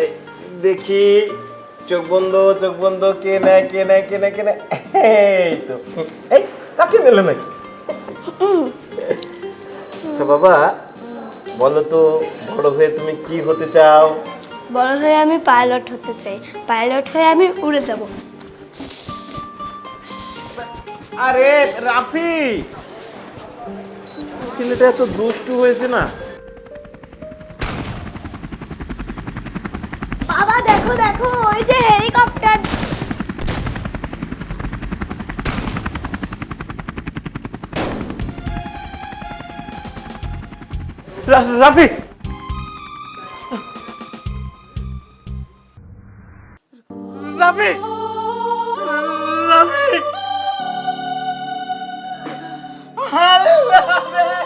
এই দেখি, চোখ বন্ধ, কে নেয় কে নেয় কে নেয় কে নেয়, এই তো। এই কাকে নিল নাকি? আচ্ছা বাবা, বলো তো বড় হয়ে তুমি কি হতে চাও? বড় হয়ে আমি পাইলট হতে চাই। পাইলট হয়ে আমি উড়ে যাব। আরে রাফি, ছেলেটা এত দুষ্টু হয়েছে না। বাবা দেখো দেখো, ওই যে হেলিকপ্টার। রাফি, রাফি, রাফি, আল্লাহ রে।